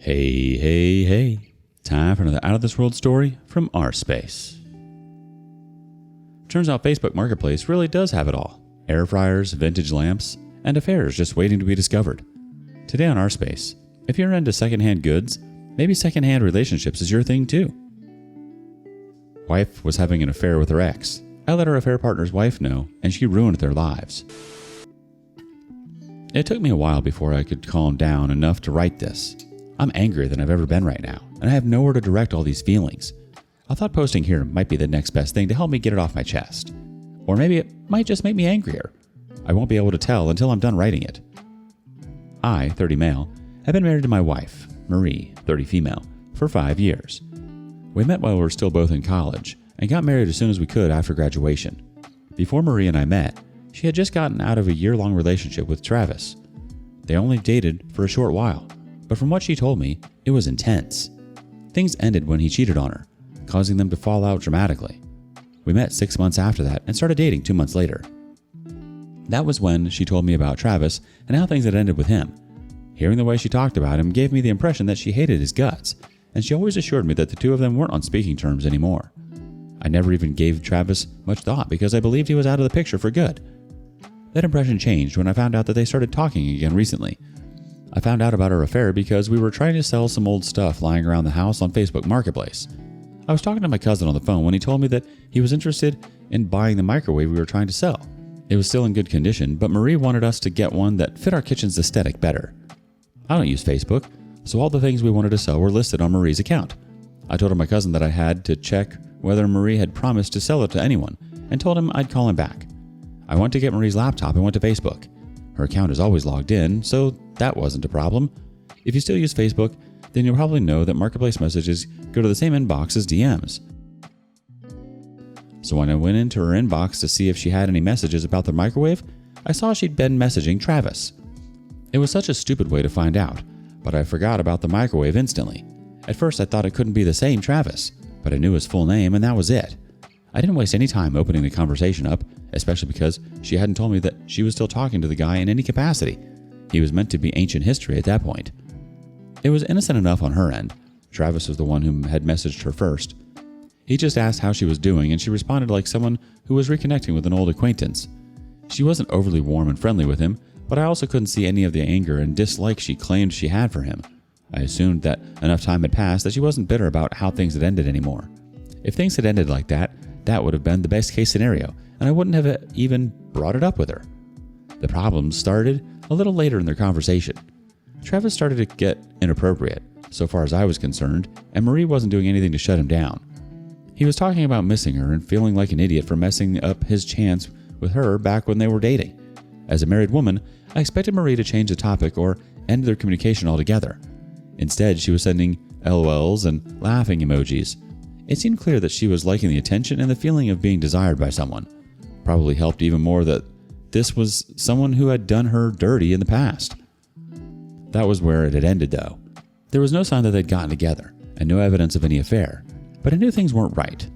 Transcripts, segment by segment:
Hey, hey, hey. Time for another Out of This World story from rSpace. Turns out Facebook Marketplace really does have it all. Air fryers, vintage lamps, and affairs just waiting to be discovered. Today on rSpace, if you're into secondhand goods, maybe secondhand relationships is your thing too. Wife was having an affair with her ex. I let her affair partner's wife know, and she ruined their lives. It took me a while before I could calm down enough to write this. I'm angrier than I've ever been right now, and I have nowhere to direct all these feelings. I thought posting here might be the next best thing to help me get it off my chest. Or maybe it might just make me angrier. I won't be able to tell until I'm done writing it. I, 30 male, have been married to my wife, Marie, 30 female, for 5 years. We met while we were still both in college, and got married as soon as we could after graduation. Before Marie and I met, she had just gotten out of a year-long relationship with Travis. They only dated for a short while, but from what she told me, it was intense. Things ended when he cheated on her, causing them to fall out dramatically. We met 6 months after that and started dating 2 months later. That was when she told me about Travis and how things had ended with him. Hearing the way she talked about him gave me the impression that she hated his guts, and she always assured me that the two of them weren't on speaking terms anymore. I never even gave Travis much thought because I believed he was out of the picture for good. That impression changed when I found out that they started talking again recently. I found out about our affair because we were trying to sell some old stuff lying around the house on Facebook Marketplace. I was talking to my cousin on the phone when he told me that he was interested in buying the microwave we were trying to sell. It was still in good condition, but Marie wanted us to get one that fit our kitchen's aesthetic better. I don't use Facebook, so all the things we wanted to sell were listed on Marie's account. I told my cousin that I had to check whether Marie had promised to sell it to anyone, and told him I'd call him back. I went to get Marie's laptop and went to Facebook. Her account is always logged in, so that wasn't a problem. If you still use Facebook, then you'll probably know that Marketplace messages go to the same inbox as DMs. So when I went into her inbox to see if she had any messages about the microwave, I saw she'd been messaging Travis. It was such a stupid way to find out, but I forgot about the microwave instantly. At first I thought it couldn't be the same Travis, but I knew his full name and that was it. I didn't waste any time opening the conversation up, especially because she hadn't told me that she was still talking to the guy in any capacity. He was meant to be ancient history at that point. It was innocent enough on her end. Travis was the one who had messaged her first. He just asked how she was doing, and she responded like someone who was reconnecting with an old acquaintance. She wasn't overly warm and friendly with him, but I also couldn't see any of the anger and dislike she claimed she had for him. I assumed that enough time had passed that she wasn't bitter about how things had ended anymore. If things had ended like that, that would have been the best case scenario, and I wouldn't have even brought it up with her. The problems started a little later in their conversation. Travis started to get inappropriate, so far as I was concerned, and Marie wasn't doing anything to shut him down. He was talking about missing her and feeling like an idiot for messing up his chance with her back when they were dating. As a married woman, I expected Marie to change the topic or end their communication altogether. Instead, she was sending LOLs and laughing emojis. It seemed clear that she was liking the attention and the feeling of being desired by someone. Probably helped even more that this was someone who had done her dirty in the past. That was where it had ended, though. There was no sign that they'd gotten together, and no evidence of any affair, but I knew things weren't right.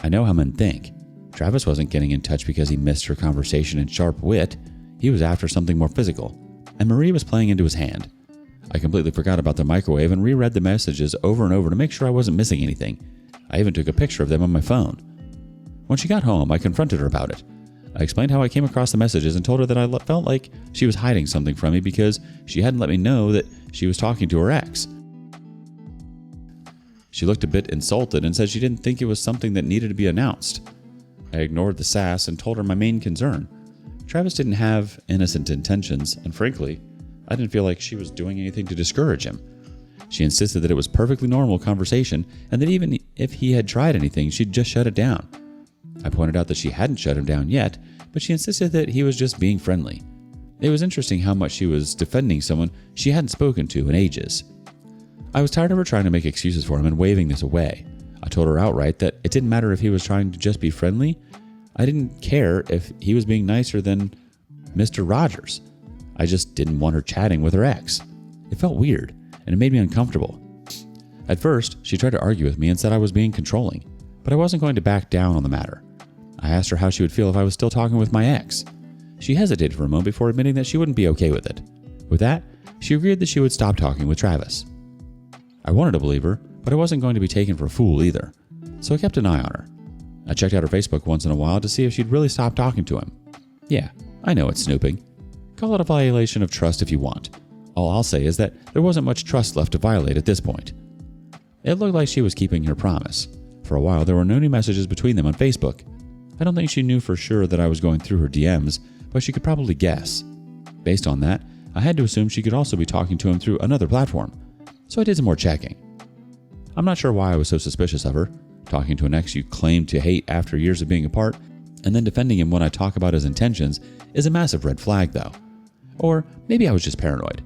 I know how men think. Travis wasn't getting in touch because he missed her conversation and sharp wit. He was after something more physical, and Marie was playing into his hand. I completely forgot about the microwave and reread the messages over and over to make sure I wasn't missing anything. I even took a picture of them on my phone. When she got home, I confronted her about it. I explained how I came across the messages and told her that I felt like she was hiding something from me because she hadn't let me know that she was talking to her ex. She looked a bit insulted and said she didn't think it was something that needed to be announced. I ignored the sass and told her my main concern. Travis didn't have innocent intentions, and frankly, I didn't feel like she was doing anything to discourage him. She insisted that it was perfectly normal conversation and that even if he had tried anything, she'd just shut it down. I pointed out that she hadn't shut him down yet, but she insisted that he was just being friendly. It was interesting how much she was defending someone she hadn't spoken to in ages. I was tired of her trying to make excuses for him and waving this away. I told her outright that it didn't matter if he was trying to just be friendly. I didn't care if he was being nicer than Mr. Rogers. I just didn't want her chatting with her ex. It felt weird, and it made me uncomfortable. At first, she tried to argue with me and said I was being controlling, but I wasn't going to back down on the matter. I asked her how she would feel if I was still talking with my ex. She hesitated for a moment before admitting that she wouldn't be okay with it. With that, she agreed that she would stop talking with Travis. I wanted to believe her, but I wasn't going to be taken for a fool either, so I kept an eye on her. I checked out her Facebook once in a while to see if she'd really stopped talking to him. Yeah, I know it's snooping. Call it a violation of trust if you want. All I'll say is that there wasn't much trust left to violate at this point. It looked like she was keeping her promise. For a while, there were no new messages between them on Facebook. I don't think she knew for sure that I was going through her DMs, but she could probably guess. Based on that, I had to assume she could also be talking to him through another platform, so I did some more checking. I'm not sure why I was so suspicious of her, talking to an ex you claimed to hate after years of being apart, and then defending him when I talk about his intentions is a massive red flag though. Or maybe I was just paranoid.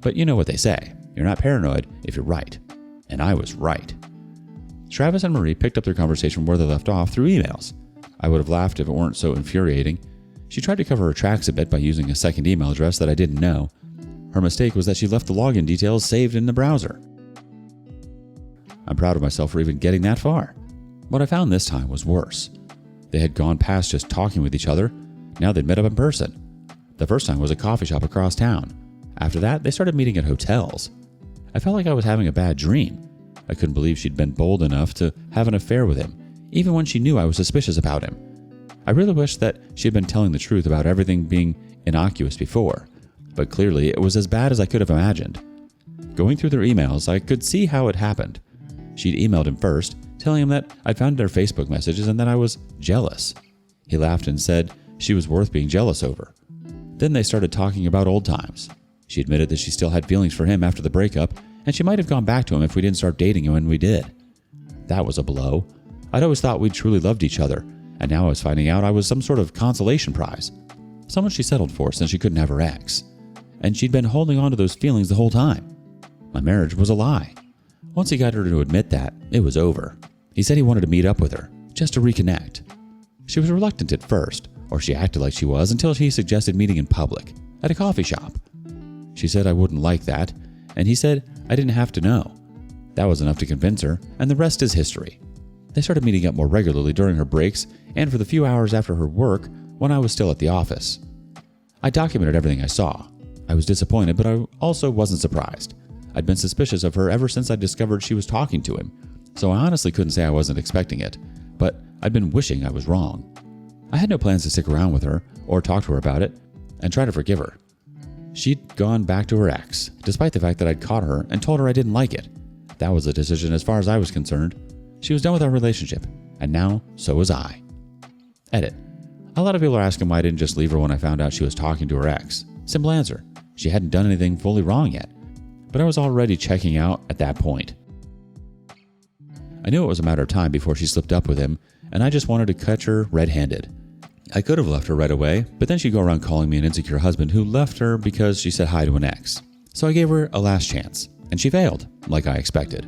But you know what they say, you're not paranoid if you're right. And I was right. Travis and Marie picked up their conversation where they left off through emails. I would have laughed if it weren't so infuriating. She tried to cover her tracks a bit by using a second email address that I didn't know. Her mistake was that she left the login details saved in the browser. I'm proud of myself for even getting that far. What I found this time was worse. They had gone past just talking with each other. Now they'd met up in person. The first time was a coffee shop across town. After that, they started meeting at hotels. I felt like I was having a bad dream. I couldn't believe she'd been bold enough to have an affair with him, even when she knew I was suspicious about him. I really wished that she had been telling the truth about everything being innocuous before, but clearly it was as bad as I could have imagined. Going through their emails, I could see how it happened. She'd emailed him first, telling him that I'd found their Facebook messages and that I was jealous. He laughed and said she was worth being jealous over. Then they started talking about old times. She admitted that she still had feelings for him after the breakup, and she might have gone back to him if we didn't start dating when we did. That was a blow. I'd always thought we'd truly loved each other, and now I was finding out I was some sort of consolation prize. Someone she settled for since she couldn't have her ex. And she'd been holding on to those feelings the whole time. My marriage was a lie. Once he got her to admit that, it was over. He said he wanted to meet up with her, just to reconnect. She was reluctant at first, or she acted like she was until he suggested meeting in public, at a coffee shop. She said I wouldn't like that, and he said I didn't have to know. That was enough to convince her, and the rest is history. They started meeting up more regularly during her breaks and for the few hours after her work when I was still at the office. I documented everything I saw. I was disappointed, but I also wasn't surprised. I'd been suspicious of her ever since I discovered she was talking to him, so I honestly couldn't say I wasn't expecting it, but I'd been wishing I was wrong. I had no plans to stick around with her or talk to her about it and try to forgive her. She'd gone back to her ex, despite the fact that I'd caught her and told her I didn't like it. That was a decision as far as I was concerned. She was done with our relationship, and now so was I. Edit. A lot of people are asking why I didn't just leave her when I found out she was talking to her ex. Simple answer. She hadn't done anything fully wrong yet, but I was already checking out at that point. I knew it was a matter of time before she slipped up with him, and I just wanted to catch her red-handed. I could have left her right away, but then she'd go around calling me an insecure husband who left her because she said hi to an ex. So I gave her a last chance, and she failed, like I expected.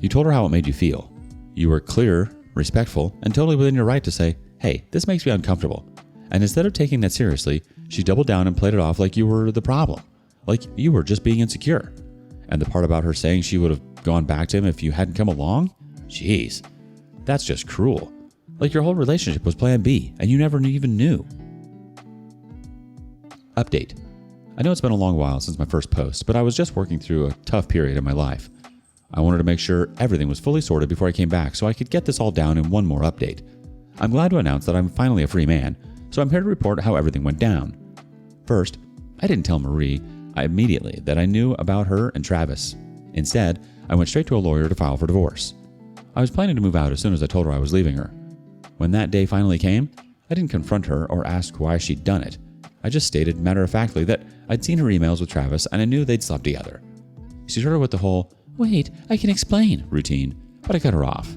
You told her how it made you feel. You were clear, respectful, and totally within your right to say, hey, this makes me uncomfortable. And instead of taking that seriously, she doubled down and played it off like you were the problem, like you were just being insecure. And the part about her saying she would have gone back to him if you hadn't come along? Jeez, that's just cruel. Like your whole relationship was plan B, and you never even knew. Update. I know it's been a long while since my first post, but I was just working through a tough period in my life. I wanted to make sure everything was fully sorted before I came back so I could get this all down in one more update. I'm glad to announce that I'm finally a free man, so I'm here to report how everything went down. First, I didn't tell Marie immediately that I knew about her and Travis. Instead, I went straight to a lawyer to file for divorce. I was planning to move out as soon as I told her I was leaving her. When that day finally came, I didn't confront her or ask why she'd done it. I just stated matter-of-factly that I'd seen her emails with Travis and I knew they'd slept together. She started with the whole, wait, I can explain routine, but I cut her off.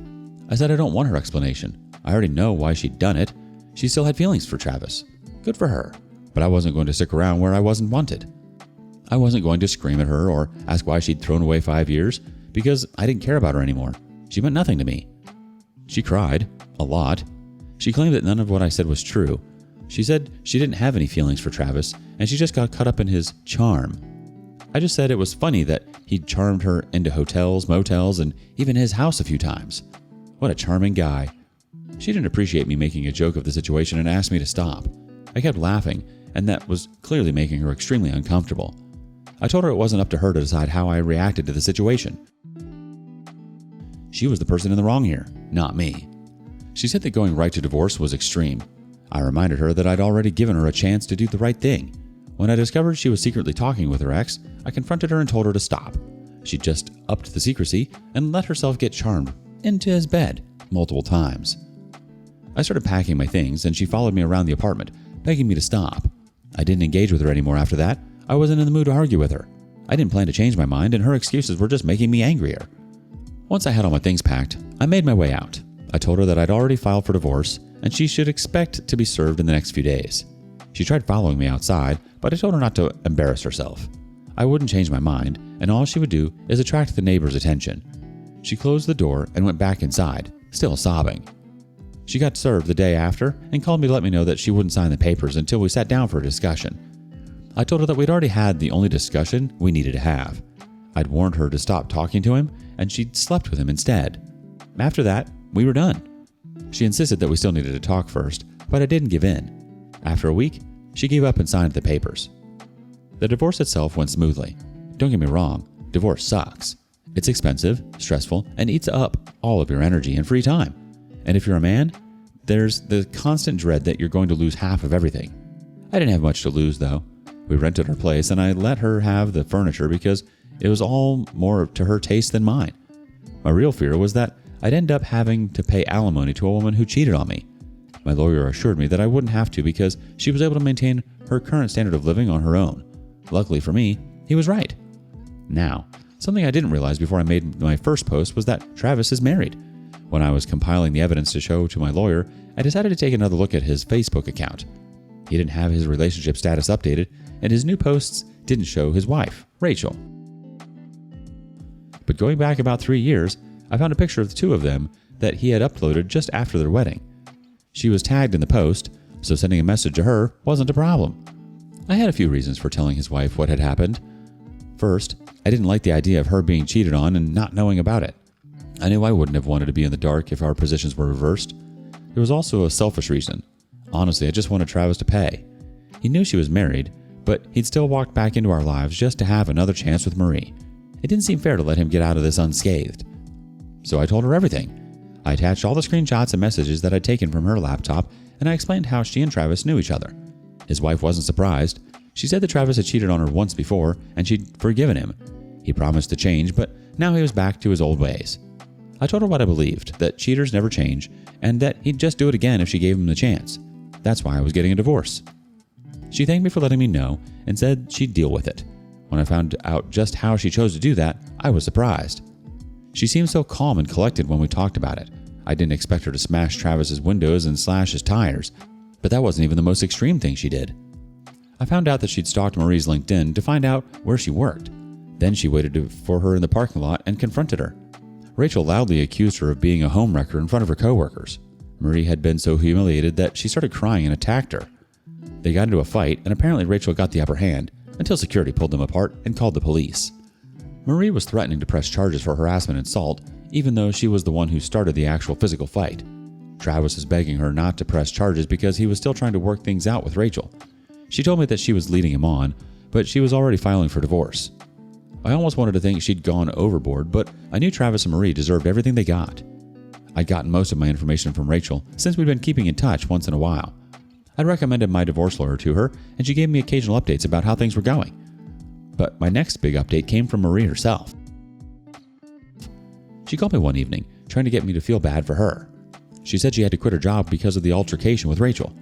I said I don't want her explanation. I already know why she'd done it. She still had feelings for Travis. Good for her. But I wasn't going to stick around where I wasn't wanted. I wasn't going to scream at her or ask why she'd thrown away 5 years because I didn't care about her anymore. She meant nothing to me. She cried. A lot. She claimed that none of what I said was true. She said she didn't have any feelings for Travis, and she just got caught up in his charm. I just said it was funny that he'd charmed her into hotels, motels, and even his house a few times. What a charming guy. She didn't appreciate me making a joke of the situation and asked me to stop. I kept laughing, and that was clearly making her extremely uncomfortable. I told her it wasn't up to her to decide how I reacted to the situation. She was the person in the wrong here, not me. She said that going right to divorce was extreme. I reminded her that I'd already given her a chance to do the right thing. When I discovered she was secretly talking with her ex, I confronted her and told her to stop. She just upped the secrecy and let herself get charmed into his bed multiple times. I started packing my things and she followed me around the apartment, begging me to stop. I didn't engage with her anymore after that. I wasn't in the mood to argue with her. I didn't plan to change my mind and her excuses were just making me angrier. Once I had all my things packed, I made my way out. I told her that I'd already filed for divorce and she should expect to be served in the next few days. She tried following me outside, but I told her not to embarrass herself. I wouldn't change my mind, and all she would do is attract the neighbors' attention. She closed the door and went back inside, still sobbing. She got served the day after and called me to let me know that she wouldn't sign the papers until we sat down for a discussion. I told her that we'd already had the only discussion we needed to have. I'd warned her to stop talking to him, and she'd slept with him instead. After that, we were done. She insisted that we still needed to talk first, but I didn't give in. After a week, she gave up and signed the papers. The divorce itself went smoothly. Don't get me wrong, divorce sucks. It's expensive, stressful, and eats up all of your energy and free time. And if you're a man, there's the constant dread that you're going to lose half of everything. I didn't have much to lose, though. We rented her place, and I let her have the furniture because it was all more to her taste than mine. My real fear was that I'd end up having to pay alimony to a woman who cheated on me. My lawyer assured me that I wouldn't have to because she was able to maintain her current standard of living on her own. Luckily for me, he was right. Now, something I didn't realize before I made my first post was that Travis is married. When I was compiling the evidence to show to my lawyer, I decided to take another look at his Facebook account. He didn't have his relationship status updated, and his new posts didn't show his wife, Rachel. But going back about 3 years, I found a picture of the two of them that he had uploaded just after their wedding. She was tagged in the post, so sending a message to her wasn't a problem. I had a few reasons for telling his wife what had happened. First, I didn't like the idea of her being cheated on and not knowing about it. I knew I wouldn't have wanted to be in the dark if our positions were reversed. There was also a selfish reason. Honestly, I just wanted Travis to pay. He knew she was married, but he'd still walked back into our lives just to have another chance with Marie. It didn't seem fair to let him get out of this unscathed. So I told her everything. I attached all the screenshots and messages that I'd taken from her laptop, and I explained how she and Travis knew each other. His wife wasn't surprised. She said that Travis had cheated on her once before, and she'd forgiven him. He promised to change, but now he was back to his old ways. I told her what I believed, that cheaters never change, and that he'd just do it again if she gave him the chance. That's why I was getting a divorce. She thanked me for letting me know and said she'd deal with it. When I found out just how she chose to do that, I was surprised. She seemed so calm and collected when we talked about it. I didn't expect her to smash Travis's windows and slash his tires, but that wasn't even the most extreme thing she did. I found out that she'd stalked Marie's LinkedIn to find out where she worked. Then she waited for her in the parking lot and confronted her. Rachel loudly accused her of being a homewrecker in front of her coworkers. Marie had been so humiliated that she started crying and attacked her. They got into a fight, and apparently Rachel got the upper hand until security pulled them apart and called the police. Marie was threatening to press charges for harassment and assault, even though she was the one who started the actual physical fight. Travis was begging her not to press charges because he was still trying to work things out with Rachel. She told me that she was leading him on, but she was already filing for divorce. I almost wanted to think she'd gone overboard, but I knew Travis and Marie deserved everything they got. I'd gotten most of my information from Rachel since we'd been keeping in touch once in a while. I recommended my divorce lawyer to her, and she gave me occasional updates about how things were going. But my next big update came from Marie herself. She called me one evening, trying to get me to feel bad for her. She said she had to quit her job because of the altercation with Rachel.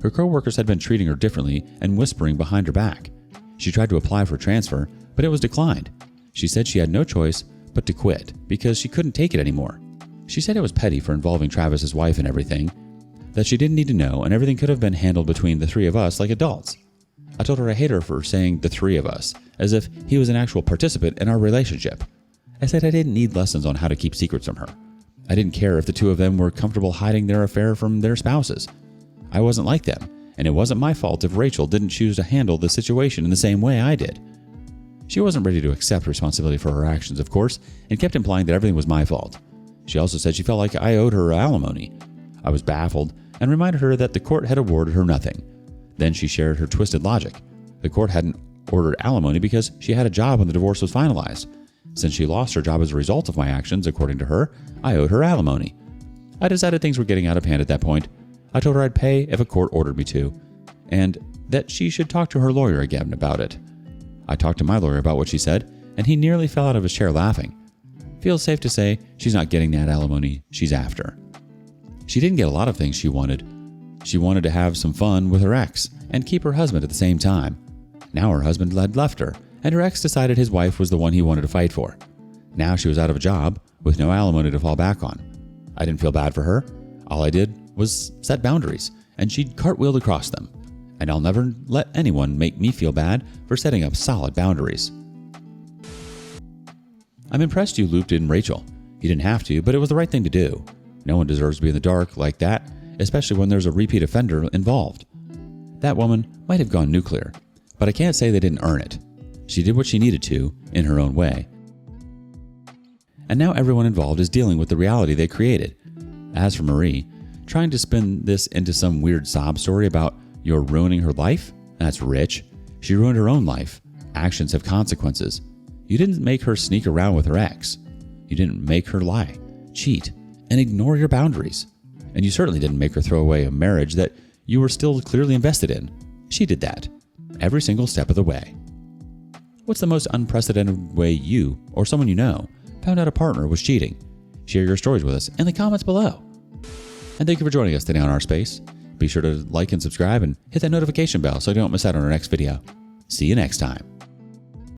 Her co-workers had been treating her differently and whispering behind her back. She tried to apply for a transfer, but it was declined. She said she had no choice but to quit because she couldn't take it anymore. She said it was petty for involving Travis's wife in everything, that she didn't need to know and everything could have been handled between the three of us like adults. I told her I hate her for saying the three of us, as if he was an actual participant in our relationship. I said I didn't need lessons on how to keep secrets from her. I didn't care if the two of them were comfortable hiding their affair from their spouses. I wasn't like them, and it wasn't my fault if Rachel didn't choose to handle the situation in the same way I did. She wasn't ready to accept responsibility for her actions, of course, and kept implying that everything was my fault. She also said she felt like I owed her alimony. I was baffled and reminded her that the court had awarded her nothing. Then she shared her twisted logic. The court hadn't ordered alimony because she had a job when the divorce was finalized. Since she lost her job as a result of my actions, according to her, I owed her alimony. I decided things were getting out of hand at that point. I told her I'd pay if a court ordered me to, and that she should talk to her lawyer again about it. I talked to my lawyer about what she said, and he nearly fell out of his chair laughing. Feels safe to say she's not getting that alimony she's after. She didn't get a lot of things she wanted. She wanted to have some fun with her ex and keep her husband at the same time. Now her husband had left her, and her ex decided his wife was the one he wanted to fight for. Now she was out of a job with no alimony to fall back on. I didn't feel bad for her. All I did was set boundaries, and she cartwheeled across them. And I'll never let anyone make me feel bad for setting up solid boundaries. I'm impressed you looped in Rachel. You didn't have to, but it was the right thing to do. No one deserves to be in the dark like that, especially when there's a repeat offender involved. That woman might have gone nuclear, but I can't say they didn't earn it. She did what she needed to, in her own way. And now everyone involved is dealing with the reality they created. As for Marie, trying to spin this into some weird sob story about you're ruining her life? That's rich. She ruined her own life. Actions have consequences. You didn't make her sneak around with her ex. You didn't make her lie, cheat, and ignore your boundaries. And you certainly didn't make her throw away a marriage that you were still clearly invested in. She did that, every single step of the way. What's the most unprecedented way you, or someone you know, found out a partner was cheating? Share your stories with us in the comments below. And thank you for joining us today on rSpace. Be sure to like and subscribe and hit that notification bell so you don't miss out on our next video. See you next time.